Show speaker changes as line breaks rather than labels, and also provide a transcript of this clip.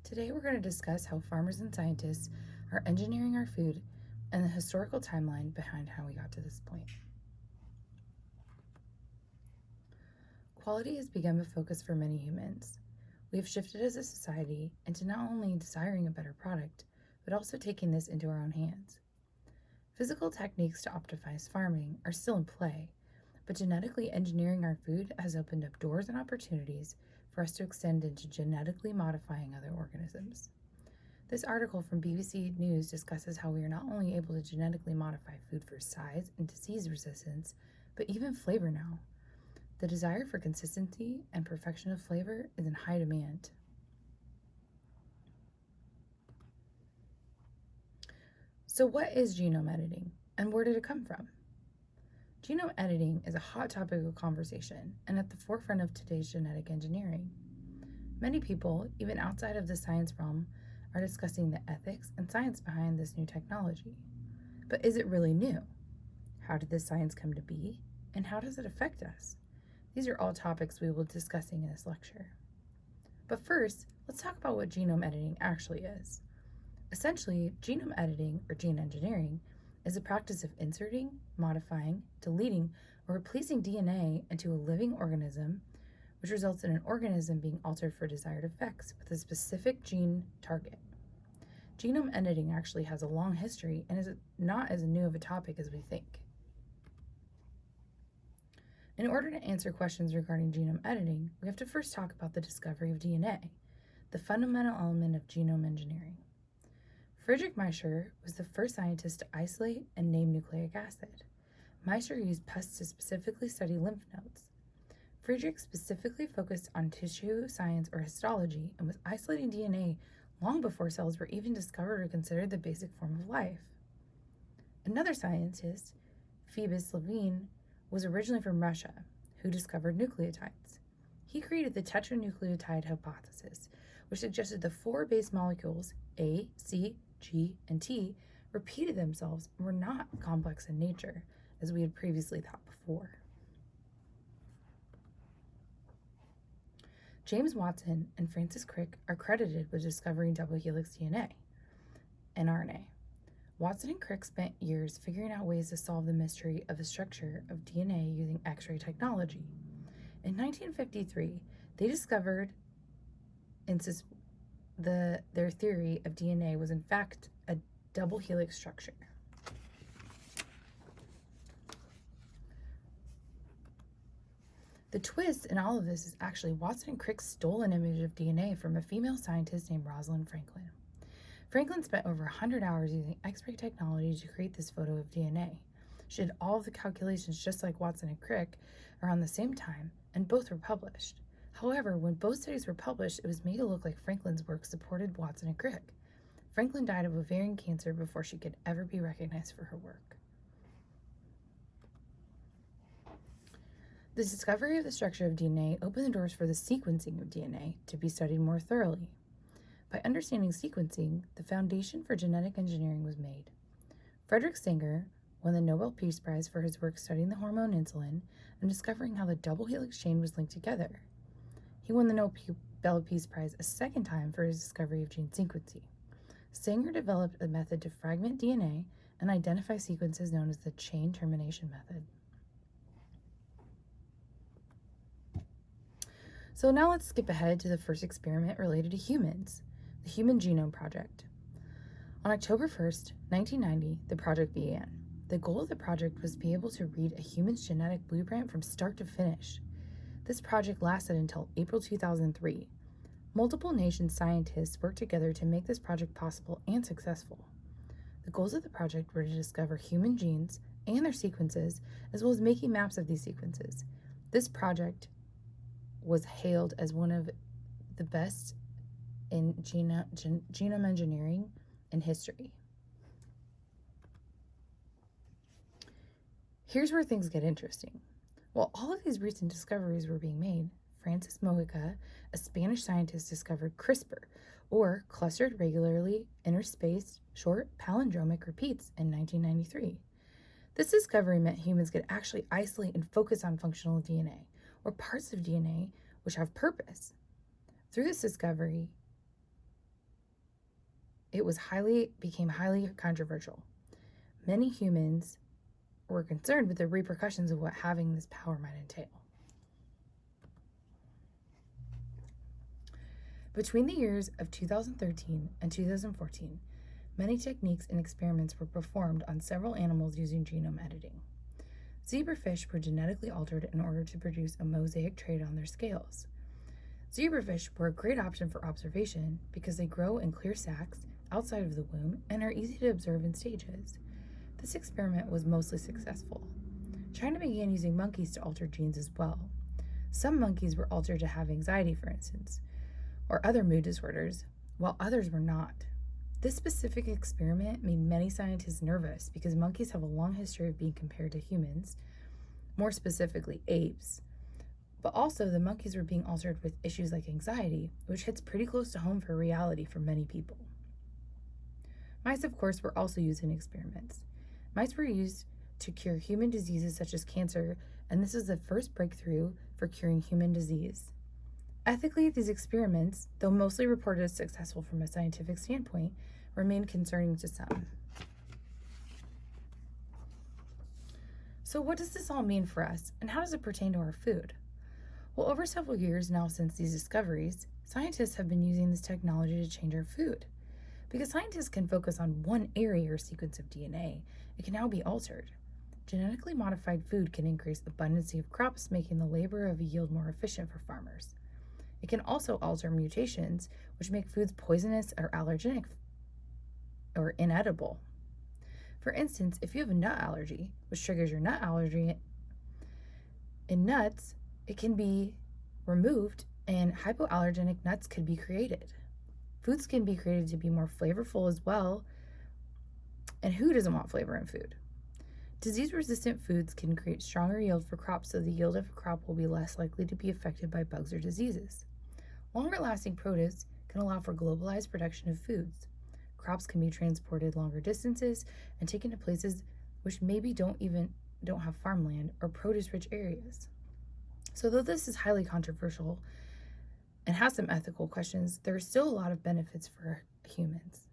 Today we're going to discuss how farmers and scientists are engineering our food and the historical timeline behind how we got to this point. Quality has become a focus for many humans. We have shifted as a society into not only desiring a better product, but also taking this into our own hands. Physical techniques to optimize farming are still in play, but genetically engineering our food has opened up doors and opportunities for us to extend into genetically modifying other organisms. This article from BBC News discusses how we are not only able to genetically modify food for size and disease resistance, but even flavor now. The desire for consistency and perfection of flavor is in high demand. So what is genome editing, and where did it come from? Genome editing is a hot topic of conversation and at the forefront of today's genetic engineering. Many people, even outside of the science realm, are discussing the ethics and science behind this new technology. But is it really new? How did this science come to be, and how does it affect us? These are all topics we will be discussing in this lecture. But first, let's talk about what genome editing actually is. Essentially, genome editing, or gene engineering, is the practice of inserting, modifying, deleting, or replacing DNA into a living organism, which results in an organism being altered for desired effects with a specific gene target. Genome editing actually has a long history and is not as new of a topic as we think. In order to answer questions regarding genome editing, we have to first talk about the discovery of DNA, the fundamental element of genome engineering. Friedrich Miescher was the first scientist to isolate and name nucleic acid. Miescher used PUS to specifically study lymph nodes. Friedrich specifically focused on tissue science or histology and was isolating DNA long before cells were even discovered or considered the basic form of life. Another scientist, Phoebus Levine, was originally from Russia, who discovered nucleotides. He created the tetranucleotide hypothesis, which suggested the four base molecules A, C, G, and T repeated themselves and were not complex in nature, as we had previously thought before. James Watson and Francis Crick are credited with discovering double helix DNA and RNA. Watson and Crick spent years figuring out ways to solve the mystery of the structure of DNA using X-ray technology. In 1953, they discovered their theory of DNA was in fact a double helix structure. The twist in all of this is actually Watson and Crick stole an image of DNA from a female scientist named Rosalind Franklin. Franklin spent over 100 hours using X-ray technology to create this photo of DNA. She did all of the calculations just like Watson and Crick around the same time, and both were published. However, when both studies were published, it was made to look like Franklin's work supported Watson and Crick. Franklin died of ovarian cancer before she could ever be recognized for her work. The discovery of the structure of DNA opened the doors for the sequencing of DNA to be studied more thoroughly. By understanding sequencing, the foundation for genetic engineering was made. Frederick Sanger won the Nobel Peace Prize for his work studying the hormone insulin and discovering how the double helix chain was linked together. He won the Nobel Peace Prize a second time for his discovery of gene sequencing. Sanger developed a method to fragment DNA and identify sequences known as the chain termination method. So now let's skip ahead to the first experiment related to humans, the Human Genome Project. On October 1st, 1990, the project began. The goal of the project was to be able to read a human's genetic blueprint from start to finish. This project lasted until April 2003. Multiple nation scientists worked together to make this project possible and successful. The goals of the project were to discover human genes and their sequences, as well as making maps of these sequences. This project was hailed as one of the best in genome engineering in history. Here's where things get interesting. While all of these recent discoveries were being made, Francis Mojica, a Spanish scientist, discovered CRISPR, or clustered regularly interspaced short palindromic repeats, in 1993. This discovery meant humans could actually isolate and focus on functional DNA, or parts of DNA which have purpose. Through this discovery, it became highly controversial. Many humans were concerned with the repercussions of what having this power might entail. Between the years of 2013 and 2014, many techniques and experiments were performed on several animals using genome editing. Zebrafish were genetically altered in order to produce a mosaic trait on their scales. Zebrafish were a great option for observation because they grow in clear sacs outside of the womb and are easy to observe in stages. This experiment was mostly successful. China began using monkeys to alter genes as well. Some monkeys were altered to have anxiety, for instance, or other mood disorders, while others were not. This specific experiment made many scientists nervous because monkeys have a long history of being compared to humans, more specifically apes. But also, the monkeys were being altered with issues like anxiety, which hits pretty close to home for reality for many people. Mice, of course, were also used in experiments. Mice were used to cure human diseases such as cancer, and this is the first breakthrough for curing human disease. Ethically, these experiments, though mostly reported as successful from a scientific standpoint, remain concerning to some. So what does this all mean for us, and how does it pertain to our food? Well, over several years now since these discoveries, scientists have been using this technology to change our food. Because scientists can focus on one area or sequence of DNA, it can now be altered. Genetically modified food can increase the abundancy of crops, making the labor of a yield more efficient for farmers. It can also alter mutations, which make foods poisonous or allergenic or inedible. For instance, if you have a nut allergy, which triggers your nut allergy, in nuts, it can be removed and hypoallergenic nuts could be created. Foods can be created to be more flavorful as well. And who doesn't want flavor in food? Disease-resistant foods can create stronger yield for crops, so the yield of a crop will be less likely to be affected by bugs or diseases. Longer-lasting produce can allow for globalized production of foods. Crops can be transported longer distances and taken to places which maybe don't have farmland or produce-rich areas. So though this is highly controversial and has some ethical questions, there are still a lot of benefits for humans.